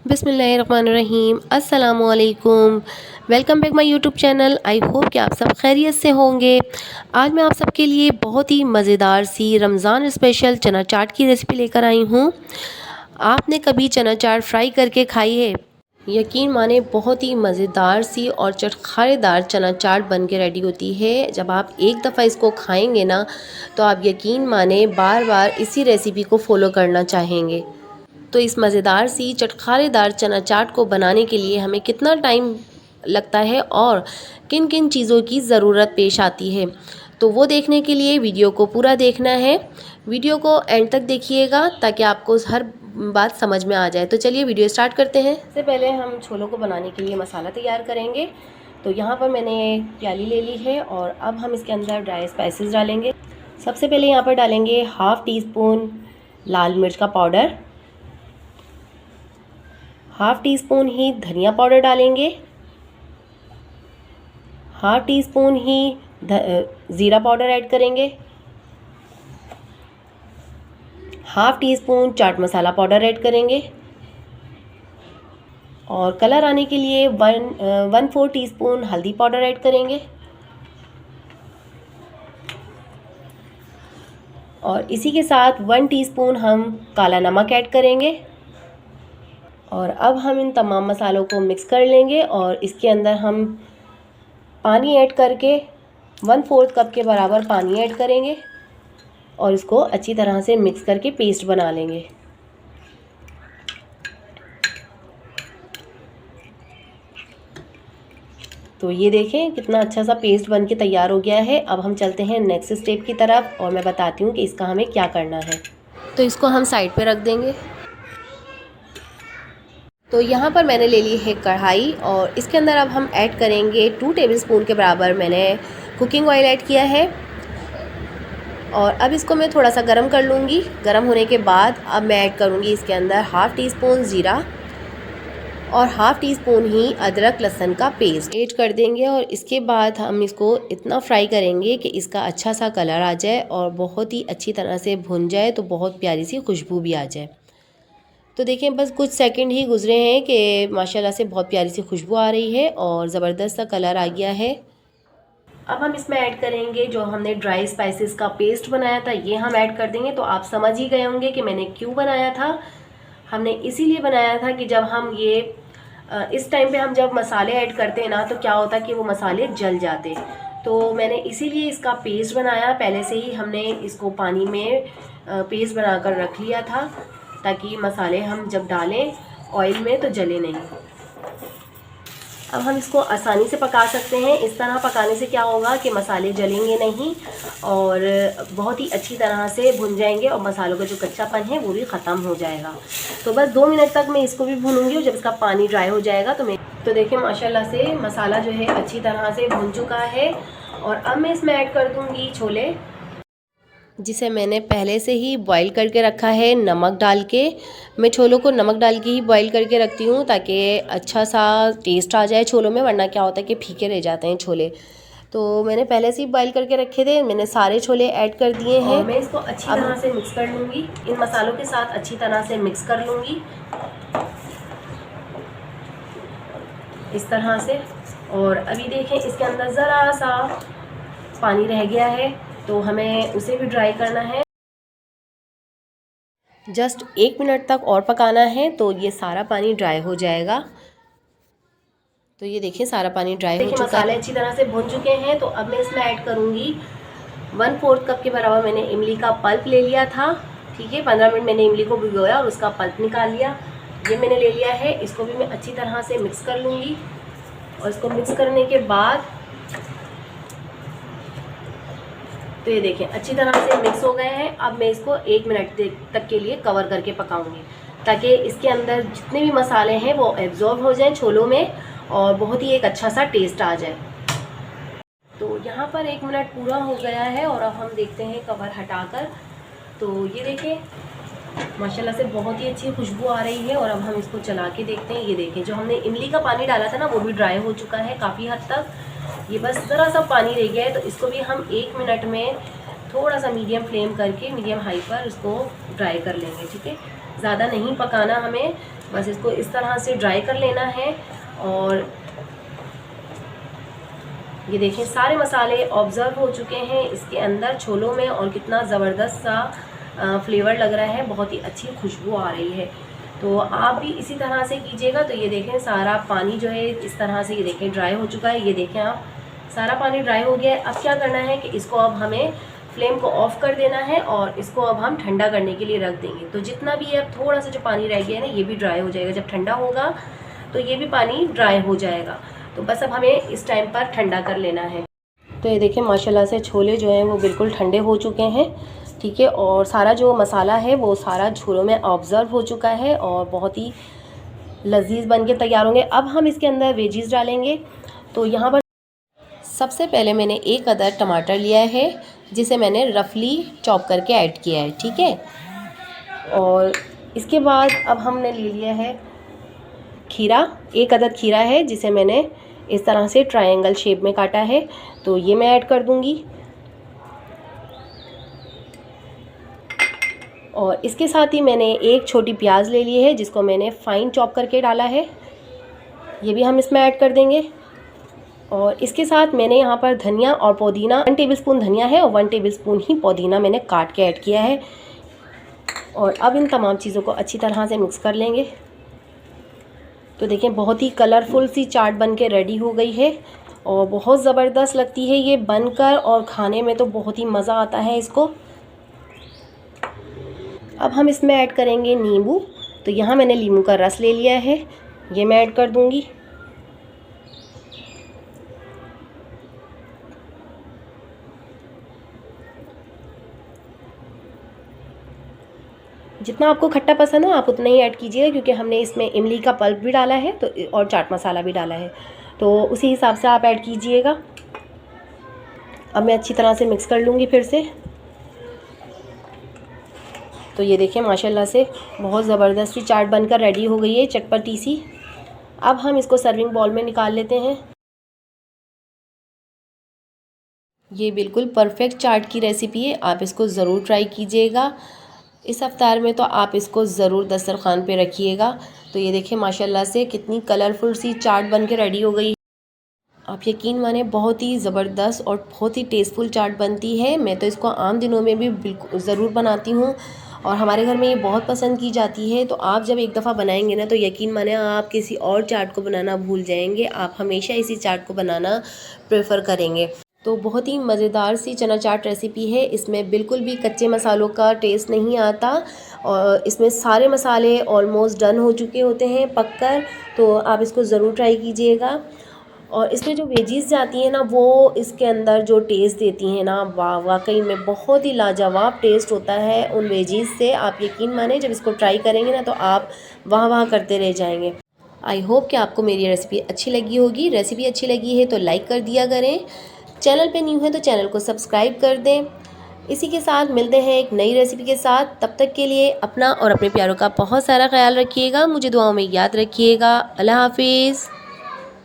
बिस्मिल्लाहिर्रहमानिर्रहीम अस्सलामुअलैकुम। Welcome back my YouTube channel. I hope कि आप सब खैरियत से होंगे। आज मैं आप सबके लिए बहुत ही मज़ेदार सी रमज़ान स्पेशल चना चाट की रेसिपी लेकर आई हूँ। आपने कभी चना चाट फ्राई करके खाई है? यकीन माने बहुत ही मज़ेदार सी और चटखारेदार चना चाट बन के रेडी होती है। जब आप एक दफ़ा इसको खाएंगे ना तो आप यकीन माने बार बार इसी रेसिपी को फॉलो करना चाहेंगे। तो इस मज़ेदार सी चटखारेदार चना चाट को बनाने के लिए हमें कितना टाइम लगता है और किन किन चीज़ों की ज़रूरत पेश आती है, तो वो देखने के लिए वीडियो को पूरा देखना है। वीडियो को एंड तक देखिएगा ताकि आपको हर बात समझ में आ जाए। तो चलिए वीडियो स्टार्ट करते हैं। सबसे पहले हम छोलों को बनाने के लिए मसाला तैयार करेंगे। तो यहाँ पर मैंने प्याली ले ली है और अब हम इसके अंदर ड्राई स्पाइसेस डालेंगे। सबसे पहले यहाँ पर डालेंगे हाफ़ टी स्पून लाल मिर्च का पाउडर, हाफ़ टी स्पून ही धनिया पाउडर डालेंगे, हाफ़ टी स्पून ही ज़ीरा पाउडर ऐड करेंगे, half tea spoon chaat masala powder add करेंगे और कलर आने के लिए 1/4 टीस्पून हल्दी पाउडर ऐड करेंगे और इसी के साथ 1 टीस्पून हम काला नमक ऐड करेंगे। और अब हम इन तमाम मसालों को मिक्स कर लेंगे और इसके अंदर हम पानी ऐड करके 1/4 कप के बराबर पानी ऐड करेंगे और इसको अच्छी तरह से मिक्स करके पेस्ट बना लेंगे। तो ये देखें कितना अच्छा सा पेस्ट बन के तैयार हो गया है। अब हम चलते हैं नेक्स्ट स्टेप की तरफ और मैं बताती हूँ कि इसका हमें क्या करना है। तो इसको हम साइड पे रख देंगे। तो यहाँ पर मैंने ले ली है कढ़ाई और इसके अंदर अब हम ऐड करेंगे 2 टेबलस्पून के बराबर मैंने कुकिंग ऑयल ऐड किया है और अब इसको मैं थोड़ा सा गरम कर लूँगी। गरम होने के बाद अब मैं ऐड करूँगी इसके अंदर हाफ़ टी स्पून ज़ीरा और हाफ़ टी स्पून ही अदरक लहसुन का पेस्ट ऐड कर देंगे और इसके बाद हम इसको इतना फ्राई करेंगे कि इसका अच्छा सा कलर आ जाए और बहुत ही अच्छी तरह से भुन जाए, तो बहुत प्यारी सी खुशबू भी आ जाए। तो देखें बस कुछ सेकंड ही गुजरे हैं कि माशाल्लाह से बहुत प्यारी सी खुशबू आ रही है और ज़बरदस्त सा कलर आ गया है। अब हम इसमें ऐड करेंगे जो हमने ड्राई स्पाइसेस का पेस्ट बनाया था, ये हम ऐड कर देंगे। तो आप समझ ही गए होंगे कि मैंने क्यों बनाया था। हमने इसीलिए बनाया था कि जब हम ये इस टाइम पे हम जब मसाले ऐड करते हैं ना तो क्या होता है कि वो मसाले जल जाते। तो मैंने इसीलिए इसका पेस्ट बनाया। पहले से ही हमने इसको पानी में पेस्ट बनाकर रख लिया था ताकि मसाले हम जब डालें ऑयल में तो जले नहीं। अब हम इसको आसानी से पका सकते हैं। इस तरह पकाने से क्या होगा कि मसाले जलेंगे नहीं और बहुत ही अच्छी तरह से भुन जाएंगे और मसालों का जो कच्चापन है वो भी ख़त्म हो जाएगा। तो बस 2 मिनट तक मैं इसको भी भूनूंगी और जब इसका पानी ड्राई हो जाएगा तो देखिए माशाल्लाह से मसाला जो है अच्छी तरह से भुन चुका है। और अब मैं इसमें ऐड कर दूँगी छोले, जिसे मैंने पहले से ही बॉईल करके रखा है नमक डाल के। मैं छोलों को नमक डाल के ही बॉईल करके रखती हूँ ताकि अच्छा सा टेस्ट आ जाए छोलों में, वरना क्या होता है कि फीके रह जाते हैं छोले। तो मैंने पहले से ही बॉईल करके रखे थे। मैंने सारे छोले ऐड कर दिए हैं। मैं इसको अच्छी तरह से मिक्स कर लूँगी, इन मसालों के साथ अच्छी तरह से मिक्स कर लूँगी इस तरह से। और अभी देखें इसके अंदर ज़रा सा पानी रह गया है तो हमें उसे भी ड्राई करना है। जस्ट 1 मिनट तक और पकाना है तो ये सारा पानी ड्राई हो जाएगा। तो ये देखिए सारा पानी ड्राई हो चुका है। मसाले अच्छी तरह से भुन चुके हैं। तो अब मैं इसमें ऐड करूँगी 1/4 कप के बराबर मैंने इमली का पल्प ले लिया था। ठीक है, 15 मिनट मैंने इमली को भिगोया और उसका पल्प निकाल लिया। ये मैंने ले लिया है। इसको भी मैं अच्छी तरह से मिक्स कर लूँगी और इसको मिक्स करने के बाद तो ये देखें अच्छी तरह से मिक्स हो गए हैं। अब मैं इसको 1 मिनट तक के लिए कवर करके पकाऊंगी ताकि इसके अंदर जितने भी मसाले हैं वो एब्जॉर्ब हो जाएं छोलों में और बहुत ही एक अच्छा सा टेस्ट आ जाए। तो यहाँ पर 1 मिनट पूरा हो गया है और अब हम देखते हैं कवर हटाकर। तो ये देखें माशाल्लाह से बहुत ही अच्छी खुशबू आ रही है। और अब हम इसको चला के देखते हैं। ये देखें जो हमने इमली का पानी डाला था ना वो भी ड्राई हो चुका है काफ़ी हद तक। ये बस ज़रा सा पानी रह गया है तो इसको भी हम 1 मिनट में थोड़ा सा मीडियम फ्लेम करके मीडियम हाई पर इसको ड्राई कर लेंगे। ठीक है, ज़्यादा नहीं पकाना हमें, बस इसको इस तरह से ड्राई कर लेना है। और ये देखें सारे मसाले ऑब्ज़र्व हो चुके हैं इसके अंदर छोलों में, और कितना ज़बरदस्त सा फ्लेवर लग रहा है, बहुत ही अच्छी खुशबू आ रही है। तो आप भी इसी तरह से कीजिएगा। तो ये देखें सारा पानी जो है इस तरह से ये देखें ड्राई हो चुका है। ये देखें आप सारा पानी ड्राई हो गया है। अब क्या करना है कि इसको अब हमें फ्लेम को ऑफ़ कर देना है और इसको अब हम ठंडा करने के लिए रख देंगे। तो जितना भी है अब थोड़ा सा जो पानी रह गया है ना, ये भी ड्राई हो जाएगा। जब ठंडा होगा तो ये भी पानी ड्राई हो जाएगा। तो बस अब हमें इस टाइम पर ठंडा कर लेना है। तो ये देखें माशाल्लाह से छोले जो हैं वो बिल्कुल ठंडे हो चुके हैं, ठीक है। और सारा जो मसाला है वो सारा छोलों में ऑब्ज़र्व हो चुका है और बहुत ही लजीज बन के तैयार होंगे। अब हम इसके अंदर वेजीज डालेंगे। तो यहाँ पर सबसे पहले मैंने 1 अदद टमाटर लिया है, जिसे मैंने रफली चॉप करके ऐड किया है, ठीक है। और इसके बाद अब हमने ले लिया है खीरा, 1 अदद खीरा है, जिसे मैंने इस तरह से ट्रायंगल शेप में काटा है। तो ये मैं ऐड कर दूंगी। और इसके साथ ही मैंने 1 छोटी प्याज ले ली है, जिसको मैंने फाइन चॉप करके डाला है, ये भी हम इसमें ऐड कर देंगे। और इसके साथ मैंने यहाँ पर धनिया और पुदीना 1 टेबलस्पून धनिया है और 1 टेबलस्पून ही पुदीना मैंने काट के ऐड किया है। और अब इन तमाम चीज़ों को अच्छी तरह से मिक्स कर लेंगे। तो देखिए बहुत ही कलरफुल सी चाट बन के रेडी हो गई है और बहुत ज़बरदस्त लगती है ये बनकर, और खाने में तो बहुत ही मज़ा आता है इसको। अब हम इसमें ऐड करेंगे नींबू। तो यहाँ मैंने नींबू का रस ले लिया है, ये मैं ऐड कर दूँगी। जितना आपको खट्टा पसंद हो आप उतना ही ऐड कीजिएगा, क्योंकि हमने इसमें इमली का पल्प भी डाला है तो और चाट मसाला भी डाला है, तो उसी हिसाब से आप ऐड कीजिएगा। अब मैं अच्छी तरह से मिक्स कर लूँगी फिर से। तो ये देखिए माशाल्लाह से बहुत ज़बरदस्त सी चाट बनकर रेडी हो गई है, चटपटी सी। अब हम इसको सर्विंग बाउल में निकाल लेते हैं। ये बिल्कुल परफेक्ट चाट की रेसिपी है, आप इसको ज़रूर ट्राई कीजिएगा। इस अफ्तार में तो आप इसको ज़रूर दस्तरखान पे रखिएगा। तो ये देखिए माशाल्लाह से कितनी कलरफुल सी चाट बन के रेडी हो गई। आप यकीन माने बहुत ही ज़बरदस्त और बहुत ही टेस्टफुल चाट बनती है। मैं तो इसको आम दिनों में भी बिल्कुल ज़रूर बनाती हूँ और हमारे घर में ये बहुत पसंद की जाती है। तो आप जब एक दफ़ा बनाएंगे ना, तो यकीन माने आप किसी और चाट को बनाना भूल जाएंगे, आप हमेशा इसी चाट को बनाना प्रेफर करेंगे। तो बहुत ही मज़ेदार सी चना चाट रेसिपी है, इसमें बिल्कुल भी कच्चे मसालों का टेस्ट नहीं आता और इसमें सारे मसाले ऑलमोस्ट डन हो चुके होते हैं पककर। तो आप इसको ज़रूर ट्राई कीजिएगा। और इसमें जो वेजीज़ जाती हैं ना, वो इसके अंदर जो टेस्ट देती हैं ना, वाकई में बहुत ही लाजवाब टेस्ट होता है उन वेजीज़ से। आप यकीन माने जब इसको ट्राई करेंगे ना, तो आप वाह करते रह जाएंगे। आई होप कि आपको मेरी रेसिपी अच्छी लगी होगी। रेसिपी अच्छी लगी है तो लाइक कर दिया करें, चैनल पे न्यू है तो चैनल को सब्सक्राइब कर दें। इसी के साथ मिलते हैं एक नई रेसिपी के साथ। तब तक के लिए अपना और अपने प्यारों का बहुत सारा ख्याल रखिएगा। मुझे दुआओं में याद रखिएगा। अल्लाह हाफिज़।